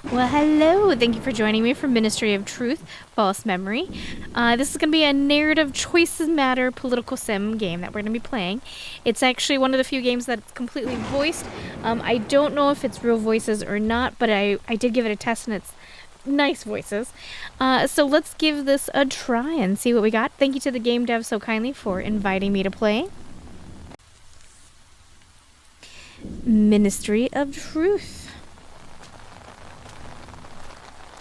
Well, hello. Thank you for joining me for Ministry of Truth, False Memory. This is going to be a narrative choices matter political sim game that we're going to be playing. It's actually one of the few games that's completely voiced. I don't know if it's real voices or not, but I did give it a test and it's nice voices. So let's give this a try and see what we got. Thank you to the game dev so kindly for inviting me to play. Ministry of Truth.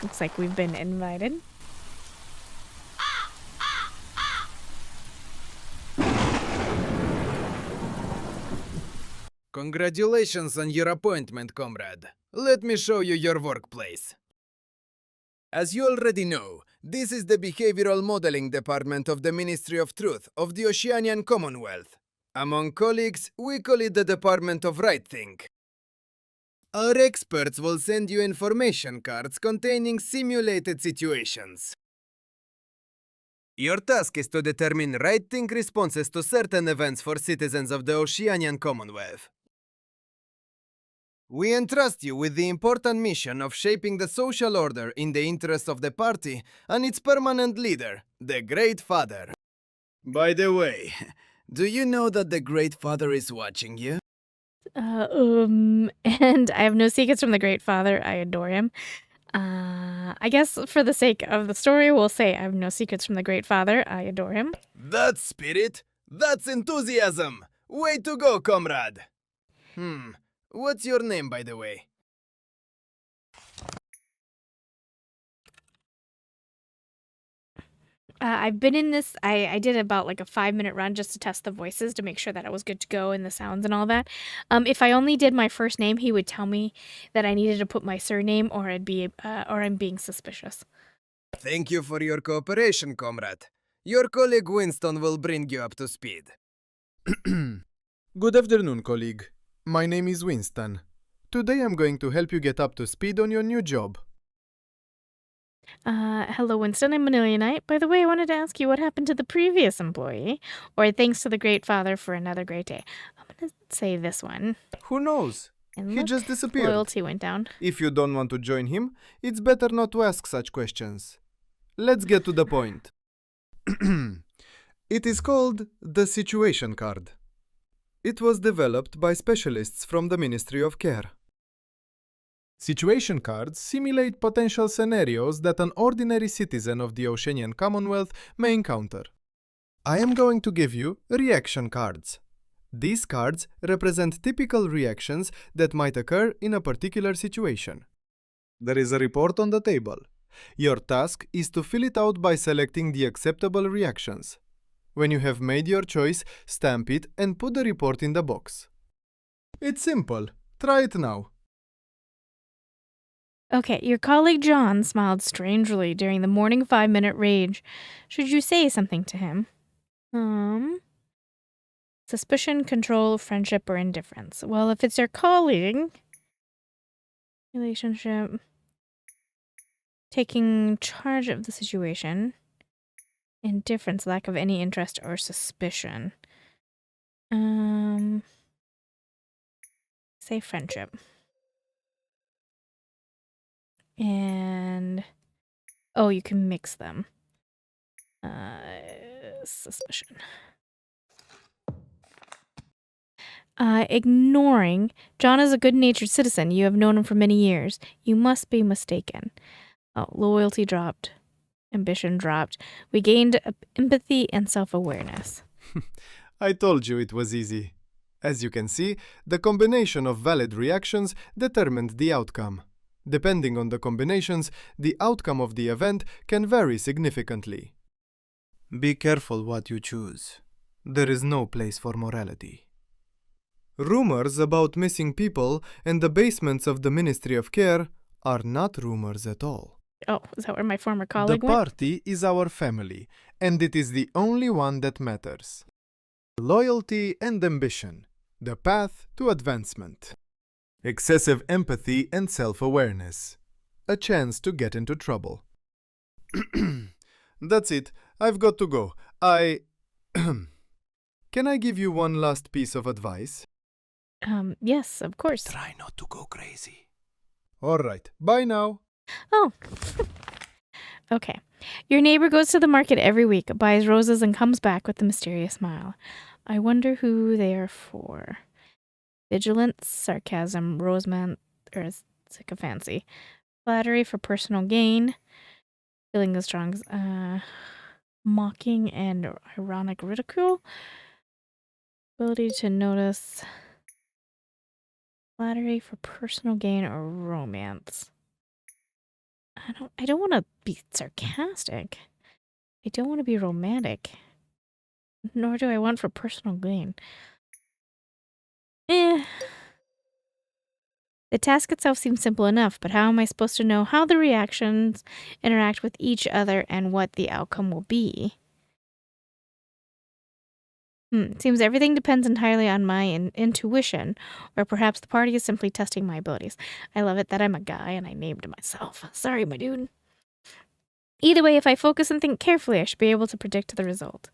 Looks like we've been invited. Congratulations on your appointment, comrade. Let me show you your workplace. As you already know, this is the Behavioral Modeling Department of the Ministry of Truth of the Oceanian Commonwealth. Among colleagues, we call it the Department of Right Think. Our experts will send you information cards containing simulated situations. Your task is to determine right think responses to certain events for citizens of the Oceanian Commonwealth. We entrust you with the important mission of shaping the social order in the interest of the party and its permanent leader, the Great Father. By the way, do you know that the Great Father is watching you? And I have no secrets from the Great Father. I adore him. I guess for the sake of the story, we'll say I have no secrets from the Great Father. I adore him. That's spirit. That's enthusiasm. Way to go, comrade. What's your name, by the way? I've been in this. I did about like a 5-minute run just to test the voices to make sure that I was good to go and the sounds and all that. If I only did my first name, he would tell me that I needed to put my surname or I'm being suspicious. Thank you for your cooperation, comrade. Your colleague Winston will bring you up to speed. Good afternoon, colleague. My name is Winston. Today I'm going to help you get up to speed on your new job. Hello, Winston. I'm Manila Knight. By the way, I wanted to ask you what happened to the previous employee, or thanks to the Great Father for another great day. I'm gonna say this one. Who knows? And He look, just disappeared. loyalty went down. If you don't want to join him, it's better not to ask such questions. Let's get to the point. It is called the Situation Card. It was developed by specialists from the Ministry of Care. Situation cards simulate potential scenarios that an ordinary citizen of the Oceanian Commonwealth may encounter. I am going to give you reaction cards. These cards represent typical reactions that might occur in a particular situation. There is a report on the table. Your task is to fill it out by selecting the acceptable reactions. When you have made your choice, stamp it and put the report in the box. It's simple. Try it now. Okay, your colleague John smiled strangely during the morning 5-minute rage. Should you say something to him? Suspicion, control, friendship, or indifference. Well, if it's your colleague, relationship, taking charge of the situation, indifference, lack of any interest or suspicion. Say friendship. And you can mix them. Suspicion. Ignoring. John is a good-natured citizen. You have known him for many years. You must be mistaken. Loyalty dropped. Ambition dropped. We gained empathy and self-awareness. I told you it was easy. As you can see, the combination of valid reactions determined the outcome. Depending on the combinations, the outcome of the event can vary significantly. Be careful what you choose. There is no place for morality. Rumors about missing people and the basements of the Ministry of Care are not rumors at all. Oh, is that where my former colleague The went? party is our family, and it is the only one that matters. Loyalty and ambition, the path to advancement. Excessive empathy and self-awareness, a chance to get into trouble. That's it, I've got to go. Can I give you one last piece of advice? Yes, of course. Try not to go crazy. Alright, bye now. Oh. Okay. Your neighbor goes to the market every week, buys roses, and comes back with a mysterious smile. I wonder who they are for. Vigilance, sarcasm, rosemont, or sycophancy. Flattery for personal gain. Feeling as strong as mocking and ironic ridicule. Ability to notice. Flattery for personal gain or romance. I don't want to be sarcastic. I don't want to be romantic. Nor do I want for personal gain. The task itself seems simple enough, but how am I supposed to know how the reactions interact with each other and what the outcome will be? Seems everything depends entirely on my intuition, or perhaps the party is simply testing my abilities. I love it that I'm a guy and I named myself. Sorry, my dude. Either way, if I focus and think carefully, I should be able to predict the result.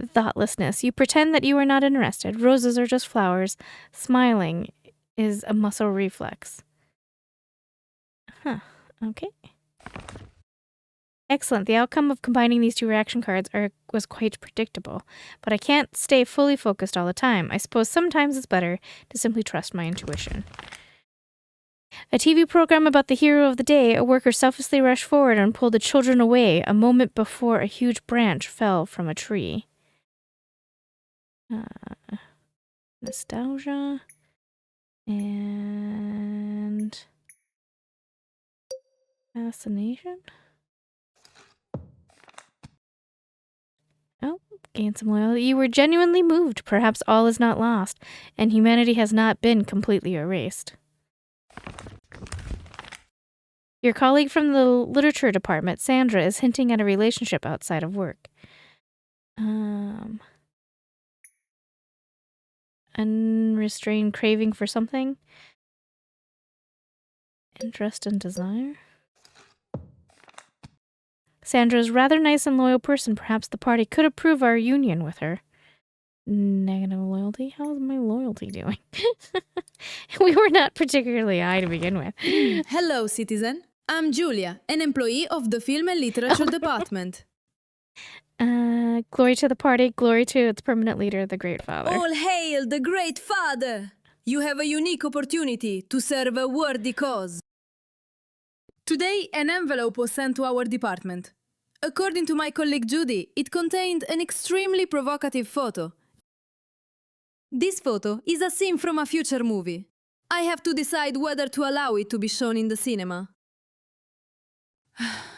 Thoughtlessness. You pretend that you are not interested. Roses are just flowers. Smiling is a muscle reflex. Huh. Okay. Excellent. The outcome of combining these two reaction cards was quite predictable, but I can't stay fully focused all the time. I suppose sometimes it's better to simply trust my intuition. A TV program about the hero of the day, a worker selflessly rushed forward and pulled the children away a moment before a huge branch fell from a tree. Nostalgia and fascination. Oh, gain some loyalty. You were genuinely moved. Perhaps all is not lost, and humanity has not been completely erased. Your colleague from the literature department, Sandra, is hinting at a relationship outside of work. Unrestrained craving for something. Interest and desire. Sandra is a rather nice and loyal person. Perhaps the party could approve our union with her. Negative loyalty? How's my loyalty doing? We were not particularly high to begin with. Hello, citizen. I'm Julia, an employee of the Film and Literature Department. Glory to the party, glory to its permanent leader, the Great Father. All hail the Great Father! You have a unique opportunity to serve a worthy cause. Today, an envelope was sent to our department. According to my colleague Judy, it contained an extremely provocative photo. This photo is a scene from a future movie. I have to decide whether to allow it to be shown in the cinema.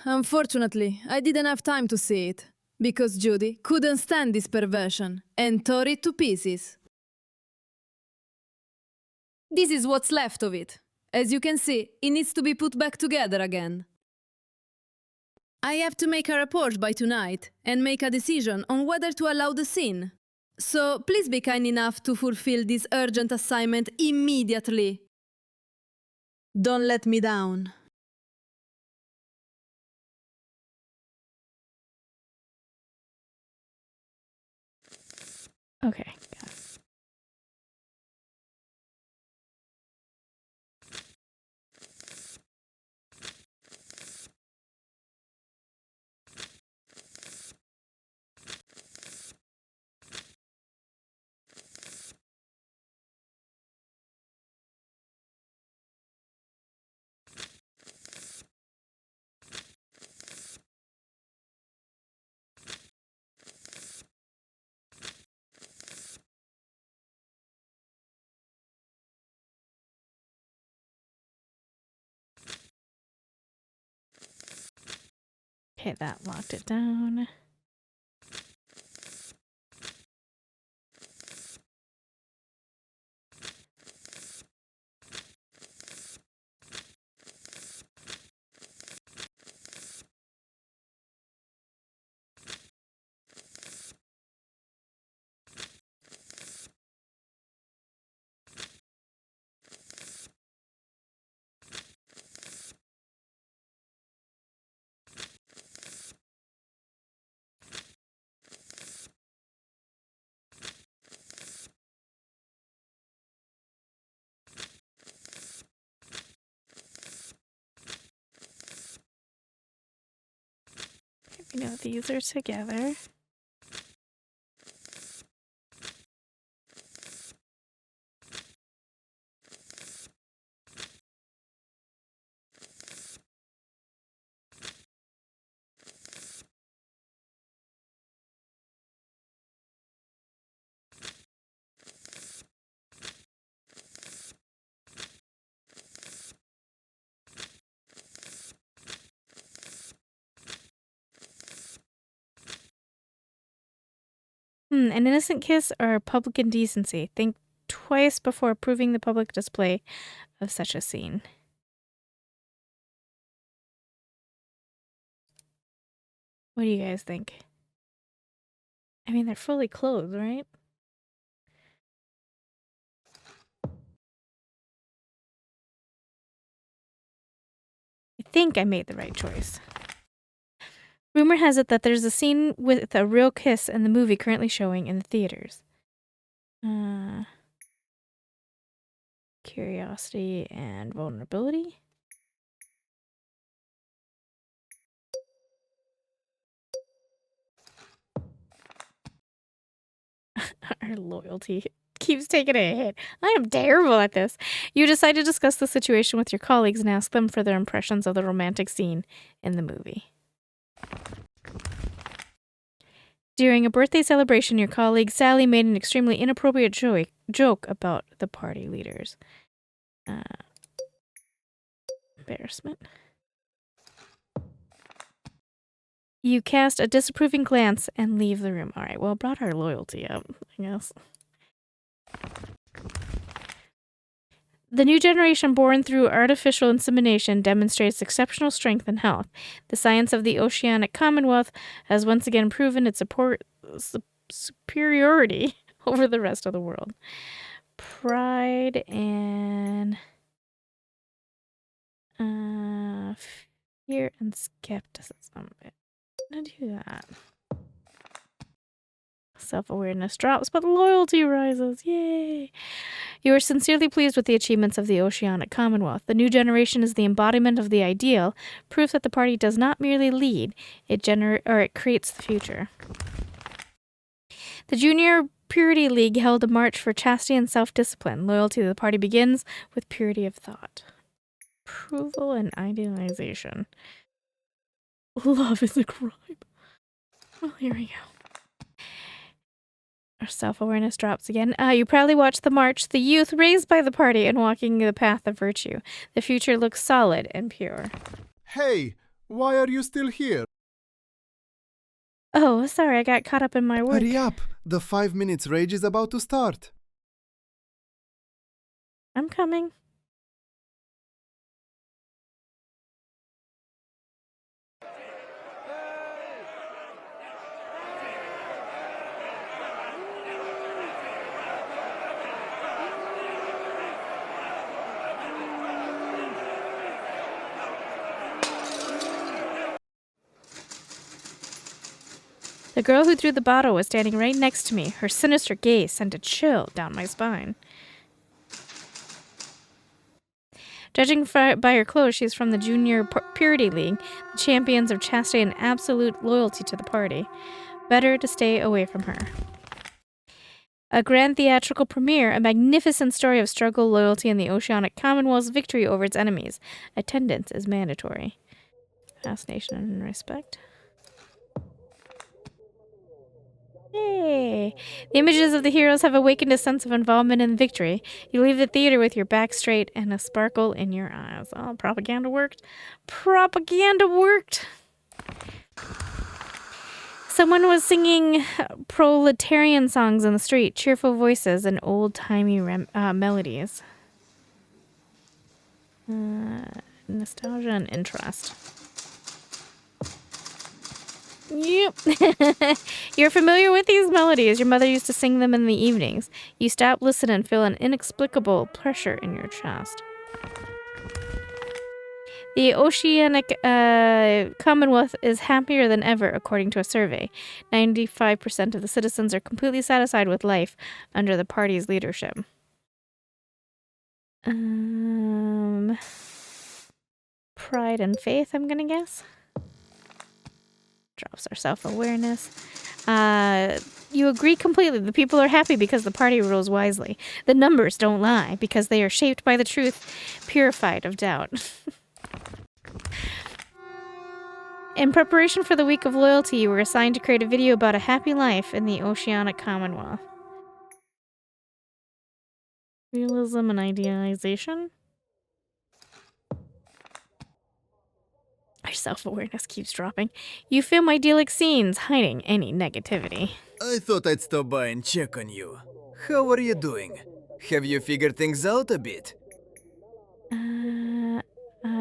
Unfortunately, I didn't have time to see it, because Judy couldn't stand this perversion and tore it to pieces. This is what's left of it. As you can see, it needs to be put back together again. I have to make a report by tonight and make a decision on whether to allow the scene. So please be kind enough to fulfill this urgent assignment immediately. Don't let me down. Okay. Okay, that locked it down. No, these are together. An innocent kiss or public indecency? Think twice before approving the public display of such a scene. What do you guys think? I mean, they're fully clothed, right? I think I made the right choice. Rumor has it that there's a scene with a real kiss in the movie currently showing in the theaters. Curiosity and vulnerability. Our loyalty keeps taking a hit. I am terrible at this. You decide to discuss the situation with your colleagues and ask them for their impressions of the romantic scene in the movie. During a birthday celebration, your colleague Sally made an extremely inappropriate joke about the party leaders. Embarrassment. You cast a disapproving glance and leave the room. All right, well, it brought our loyalty up, I guess. The new generation born through artificial insemination demonstrates exceptional strength and health. The science of the Oceanic Commonwealth has once again proven its superiority over the rest of the world. Pride and fear and skepticism. I'm gonna do that. Self-awareness drops, but loyalty rises. Yay! You are sincerely pleased with the achievements of the Oceanic Commonwealth. The new generation is the embodiment of the ideal, proof that the party does not merely lead, it creates the future. The Junior Purity League held a march for chastity and self-discipline. Loyalty to the party begins with purity of thought. Approval and idealization. Love is a crime. Well, here we go. Our self-awareness drops again. You proudly watch the march, the youth raised by the party and walking the path of virtue. The future looks solid and pure. Hey, why are you still here? Oh, sorry, I got caught up in my work. Hurry up! The 5 minutes rage is about to start. I'm coming. The girl who threw the bottle was standing right next to me. Her sinister gaze sent a chill down my spine. Judging by her clothes, she's from the Junior Purity League, the champions of chastity and absolute loyalty to the party. Better to stay away from her. A grand theatrical premiere, a magnificent story of struggle, loyalty, and the Oceanic Commonwealth's victory over its enemies. Attendance is mandatory. Fascination and respect. Yay! The images of the heroes have awakened a sense of involvement in victory. You leave the theater with your back straight and a sparkle in your eyes. Oh, propaganda worked. Propaganda worked! Someone was singing proletarian songs in the street, cheerful voices and old-timey melodies. Nostalgia and interest. Yep. You're familiar with these melodies. Your mother used to sing them in the evenings. You stop, listen, and feel an inexplicable pressure in your chest. The Oceanic Commonwealth is happier than ever, according to a survey. 95% of the citizens are completely satisfied with life under the party's leadership. Pride and faith, I'm gonna guess. Drops our self-awareness. You agree completely. The people are happy because the party rules wisely. The numbers don't lie because they are shaped by the truth, purified of doubt. In preparation for the Week of Loyalty, you were assigned to create a video about a happy life in the Oceanic Commonwealth. Realism and idealization? Our self-awareness keeps dropping. You film idyllic scenes, hiding any negativity. I thought I'd stop by and check on you. How are you doing? Have you figured things out a bit?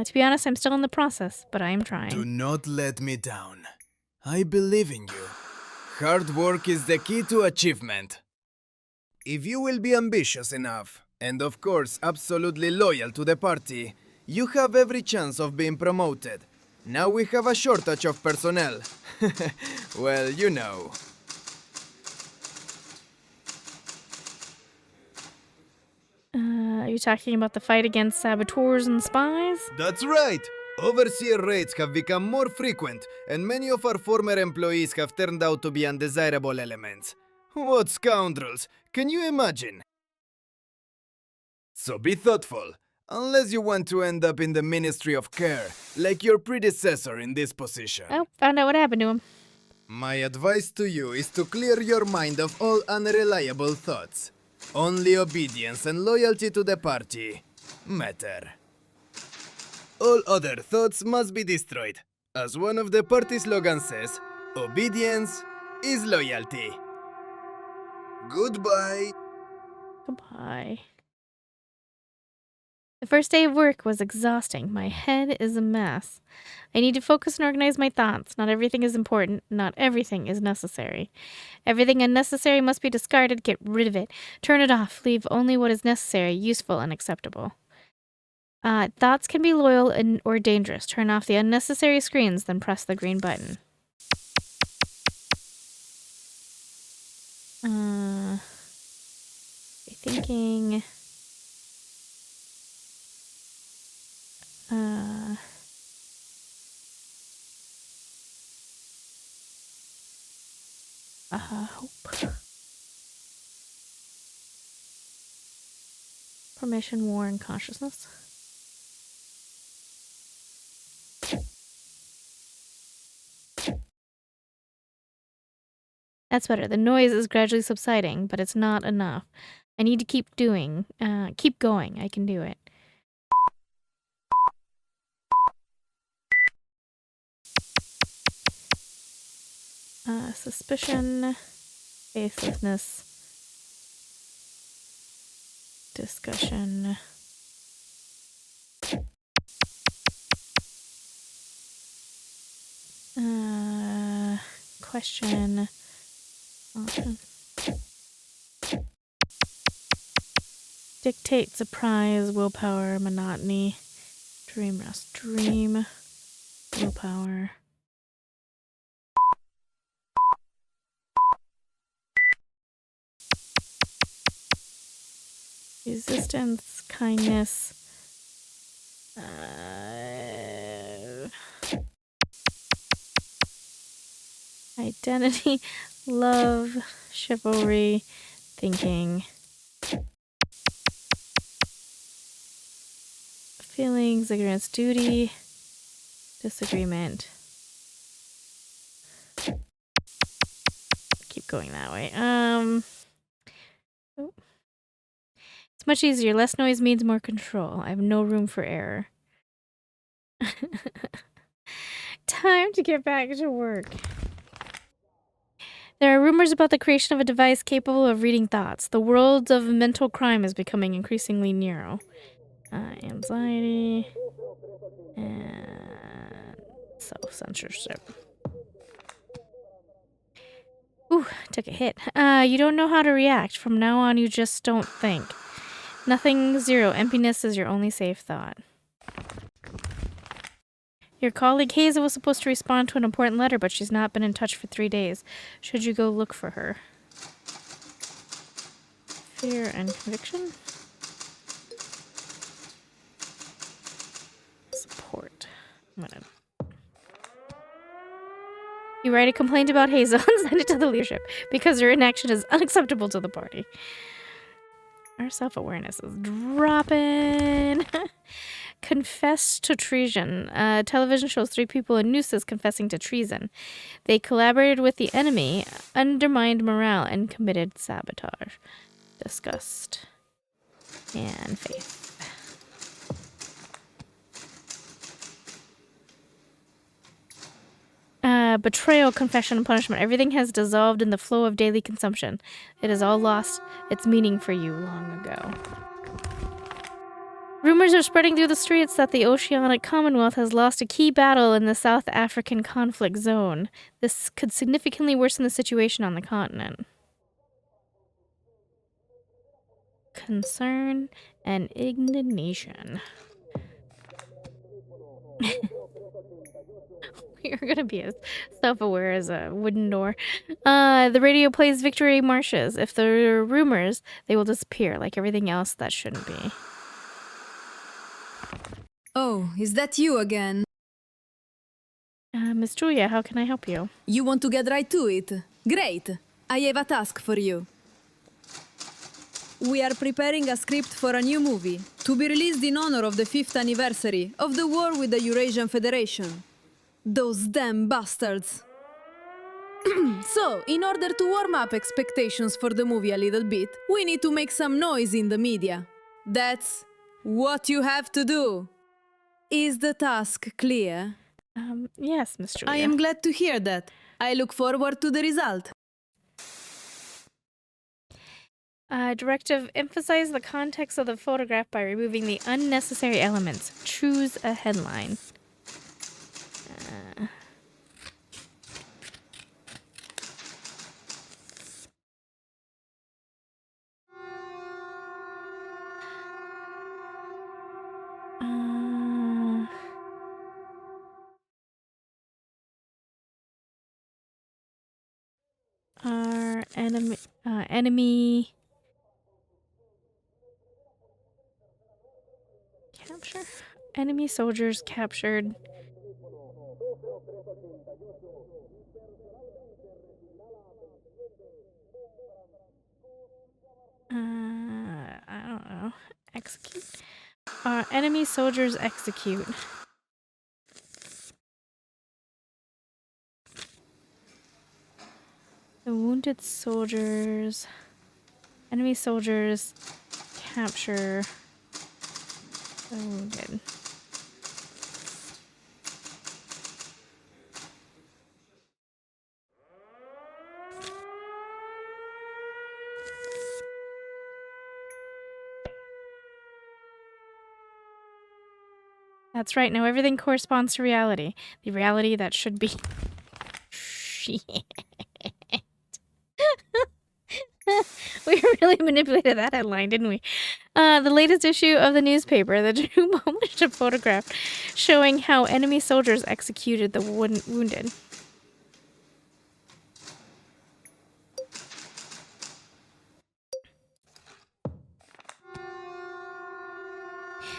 To be honest, I'm still in the process, but I am Do trying. not let me down. I believe in you. Hard work is the key to achievement. If you will be ambitious enough, and of course absolutely loyal to the party, you have every chance of being promoted. Now we have a shortage of personnel. Well, you know. Are you talking about the fight against saboteurs and spies? That's right! Overseer raids have become more frequent, and many of our former employees have turned out to be undesirable elements. What scoundrels! Can you imagine? So be thoughtful, unless you want to end up in the Ministry of Care, like your predecessor in this position. Oh, found out what happened to him. My advice to you is to clear your mind of all unreliable thoughts. Only obedience and loyalty to the party matter. All other thoughts must be destroyed. As one of the party slogans says, obedience is loyalty. Goodbye. Goodbye. The first day of work was exhausting. My head is a mess. I need to focus and organize my thoughts. Not everything is important. Not everything is necessary. Everything unnecessary must be discarded. Get rid of it. Turn it off. Leave only what is necessary, useful, and acceptable. Thoughts can be loyal or dangerous. Turn off the unnecessary screens, then press the green button. Thinking... hope. Permission, war, and consciousness. That's better. The noise is gradually subsiding, but it's not enough. I need to keep going. I can do it. Suspicion, faithlessness, discussion. Question. Dictate, surprise, willpower, monotony, dream, rest, dream, willpower. Resistance, kindness, identity, love, chivalry, thinking, feelings, ignorance, duty, disagreement. Keep going that way. It's much easier. Less noise means more control. I have no room for error. Time to get back to work. There are rumors about the creation of a device capable of reading thoughts. The world of mental crime is becoming increasingly narrow. Anxiety and self-censorship. Ooh, took a hit. You don't know how to react. From now on, you just don't think. Nothing, zero. Emptiness is your only safe thought. Your colleague Hazel was supposed to respond to an important letter, but she's not been in touch for 3 days. Should you go look for her? Fear and conviction? Support. I'm gonna... You write a complaint about Hazel and send it to the leadership because her inaction is unacceptable to the party. Our self-awareness is dropping. Confess to treason. Television shows 3 people in nooses confessing to treason. They collaborated with the enemy, undermined morale, and committed sabotage. Disgust. And faith. Betrayal, confession, and punishment. Everything has dissolved in the flow of daily consumption. It has all lost its meaning for you long ago. Rumors are spreading through the streets that the Oceanic Commonwealth has lost a key battle in the South African conflict zone. This could significantly worsen the situation on the continent. Concern and indignation. You're gonna be as self-aware as a wooden door. The radio plays victory marches. If there are rumors, they will disappear like everything else that shouldn't be. Oh, is that you again? Miss Julia, how can I help you? You want to get right to it? Great! I have a task for you. We are preparing a script for a new movie to be released in honor of the 5th anniversary of the war with the Eurasian Federation. Those damn bastards! So, in order to warm up expectations for the movie a little bit, we need to make some noise in the media. That's what you have to do. Is the task clear? Yes, Miss Julia. I am glad to hear that. I look forward to the result. Directive, emphasize the context of the photograph by removing the unnecessary elements. Choose a headline. Our enemy capture? Enemy soldiers captured. I don't know. Execute. Enemy soldiers execute. The wounded soldiers. Enemy soldiers capture the wounded. That's right. Now everything corresponds to reality. The reality that should be. Shit. We really manipulated that headline, didn't we? The latest issue of the newspaper, the Jew published a photograph showing how enemy soldiers executed the wounded.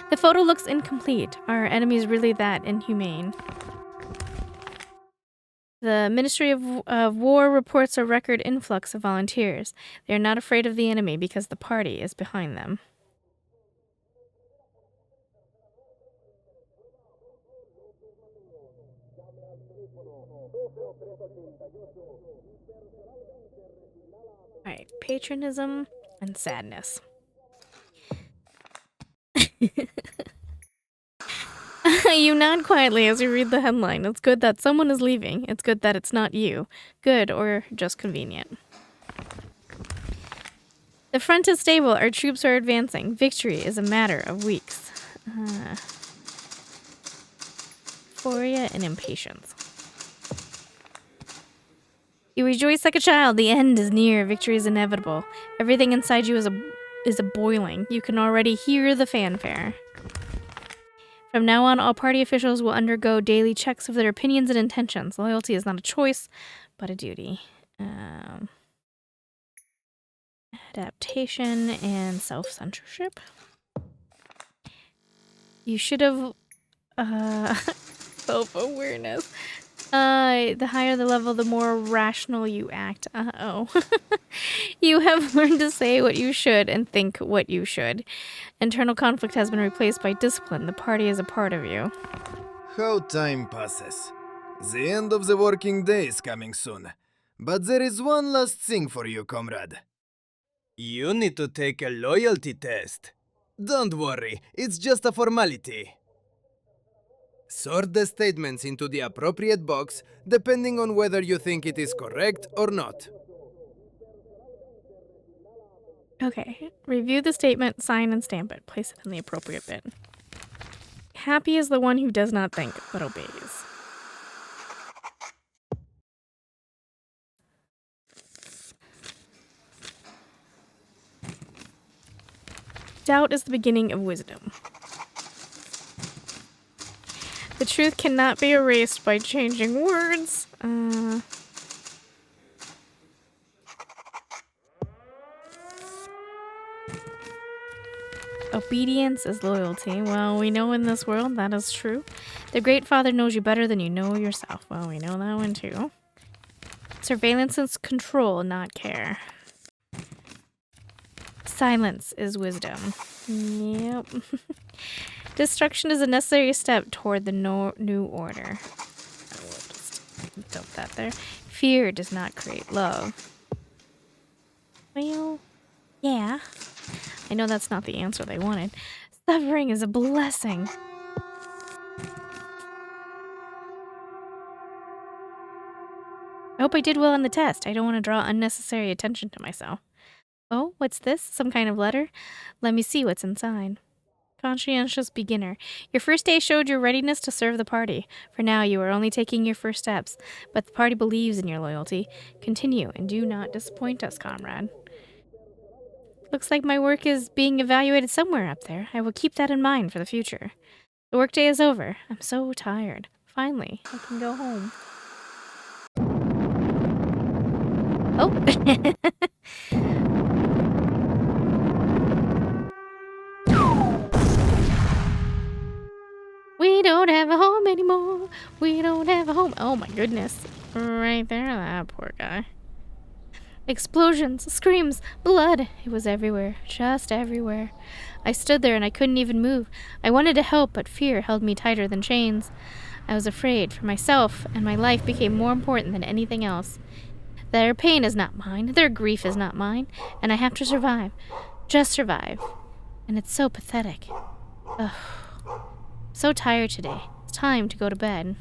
The photo looks incomplete. Are enemies really that inhumane? The Ministry of War reports a record influx of volunteers. They are not afraid of the enemy because the party is behind them. Alright, patriotism and sadness. You nod quietly as you read the headline. It's good that someone is leaving. It's good that it's not you. Good or just convenient. The front is stable. Our troops are advancing. Victory is a matter of weeks. Euphoria and impatience. You rejoice like a child. The end is near. Victory is inevitable. Everything inside you is a boiling. You can already hear the fanfare. From now on, all party officials will undergo daily checks of their opinions and intentions. Loyalty is not a choice, but a duty. Adaptation and self-censorship. You should have self-awareness. The higher the level, the more rational you act. Uh-oh. You have learned to say what you should and think what you should. Internal conflict has been replaced by discipline. The party is a part of you. How time passes. The end of the working day is coming soon. But there is one last thing for you, comrade. You need to take a loyalty test. Don't worry, it's just a formality. Sort the statements into the appropriate box, depending on whether you think it is correct or not. Okay. Review the statement, sign, and stamp it. Place it in the appropriate bin. Happy is the one who does not think, but obeys. Doubt is the beginning of wisdom. The truth cannot be erased by changing words. Obedience is loyalty. Well, we know in this world that is true. The Great Father knows you better than you know yourself. Well, we know that one too. Surveillance is control, not care. Silence is wisdom. Yep. Destruction is a necessary step toward the new order. I will just dump that there. Fear does not create love. Well, yeah. I know that's not the answer they wanted. Suffering is a blessing. I hope I did well on the test. I don't want to draw unnecessary attention to myself. Oh, what's this? Some kind of letter? Let me see what's inside. Conscientious beginner. Your first day showed your readiness to serve the party. For now, you are only taking your first steps, but the party believes in your loyalty. Continue and do not disappoint us, comrade. Looks like my work is being evaluated somewhere up there. I will keep that in mind for the future. The workday is over. I'm so tired. Finally, I can go home. Oh. We don't have a home anymore. We don't have a home. Oh my goodness. Right there, that poor guy. Explosions, screams, blood. It was everywhere, just everywhere. I stood there and I couldn't even move. I wanted to help, but fear held me tighter than chains. I was afraid for myself, and my life became more important than anything else. Their pain is not mine, their grief is not mine, and I have to survive. Just survive. And it's so pathetic. Ugh. So tired today. It's time to go to bed.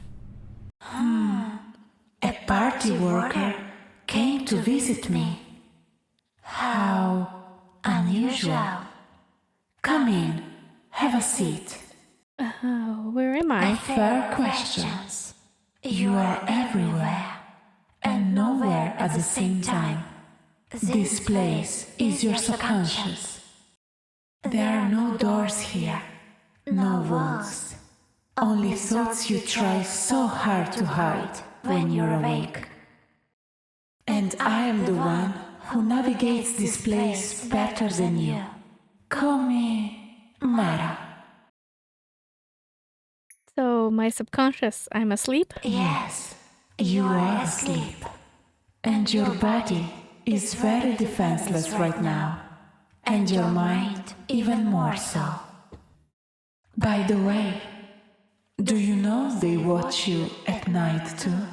A party worker came to visit me. How unusual. Come in, have a seat. Oh, where am I? Fair questions. You are everywhere and nowhere at the same time. This place is your subconscious. There are no doors here, no walls. Only thoughts you try so hard to hide when you're awake. And I am the one who navigates this place better than you. Call me Mara. So, my subconscious, I'm asleep? Yes, you are asleep. And your body is very defenseless right now. And your mind even more so. By the way, do you know they watch you at night too?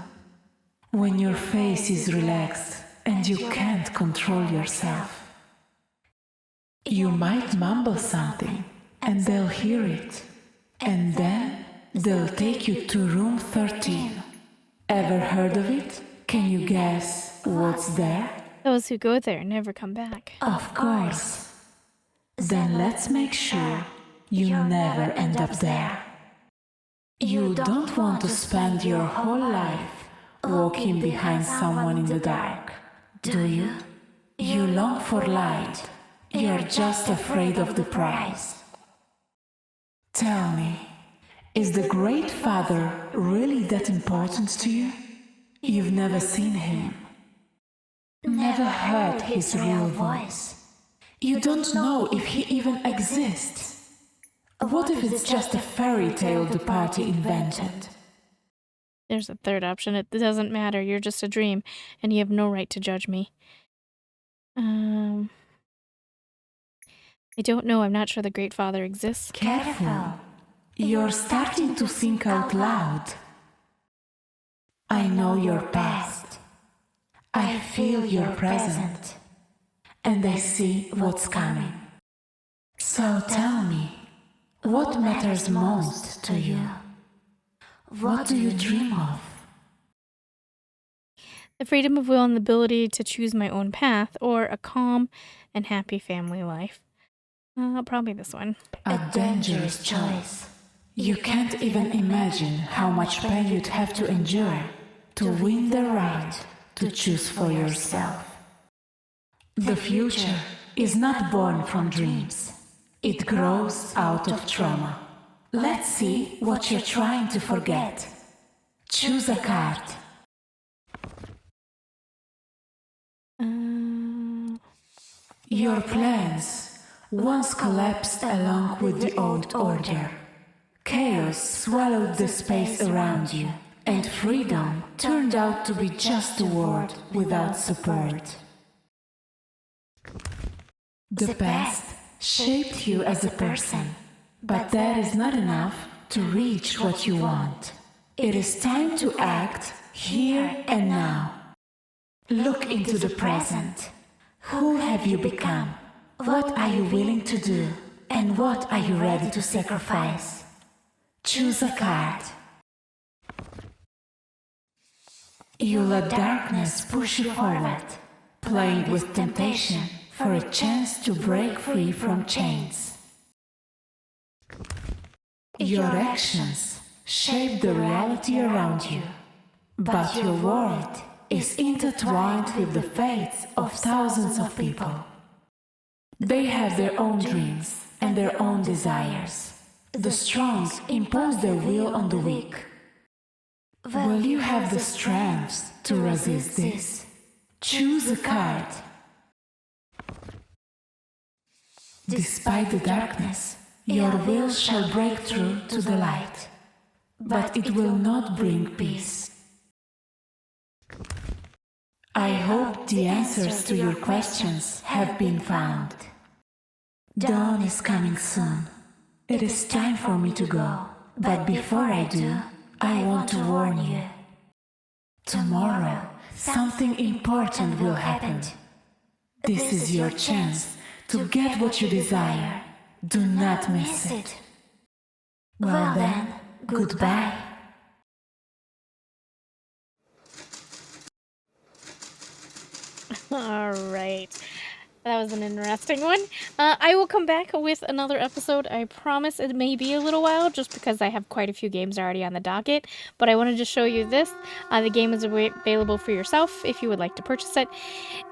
When your face is relaxed and you can't control yourself. You might mumble something and they'll hear it. And then they'll take you to room 13. Ever heard of it? Can you guess what's there? Those who go there never come back. Of course. Then let's make sure you never end up there. You don't want to spend your whole life walking behind someone in the dark, do you? You long for light. You're just afraid of the prize. Tell me, is the Great Father really that important to you? You've never seen him. Never heard his real voice. You don't know if he even exists. What if it's just a fairy tale the party invented? There's a third option. It doesn't matter. You're just a dream, and you have no right to judge me. I don't know. I'm not sure the Great Father exists. Careful. You're starting to think out loud. I know your past. I feel your present. And I see what's coming. So tell me, what matters most to you? What do you dream of? The freedom of will and the ability to choose my own path, or a calm and happy family life. Probably this one. A dangerous choice. You can't even imagine how much pain you'd have to endure to win the right to choose for yourself. The future is not born from dreams. It grows out of trauma. Let's see what you're trying to forget. Choose a card. Your plans once collapsed along with the old order. Chaos swallowed the space around you, and freedom turned out to be just a word without support. The past shaped you as a person, but that is not enough to reach what you want. It is time to act here and now. Look into the present. Who have you become? What are you willing to do? And what are you ready to sacrifice? Choose a card. You let darkness push you forward, playing with temptation for a chance to break free from chains. Your actions shape the reality around you, but your world is intertwined with the fates of thousands of people. They have their own dreams and their own desires. The strong impose their will on the weak. Will you have the strength to resist this? Choose a card. Despite the darkness, your will shall break through to the light, but it will not bring peace. I hope the answers to your questions have been found. Dawn is coming soon. It is time for me to go, but before I do, I want to warn you. Tomorrow, something important will happen. This is your chance to get what you desire. Do not miss it. Well then, goodbye. All right. That was an interesting one. I will come back with another episode. I promise it may be a little while just because I have quite a few games already on the docket. But I wanted to show you this. The game is available for yourself if you would like to purchase it.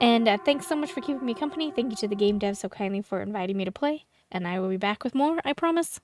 And thanks so much for keeping me company. Thank you to the game devs so kindly for inviting me to play. And I will be back with more, I promise.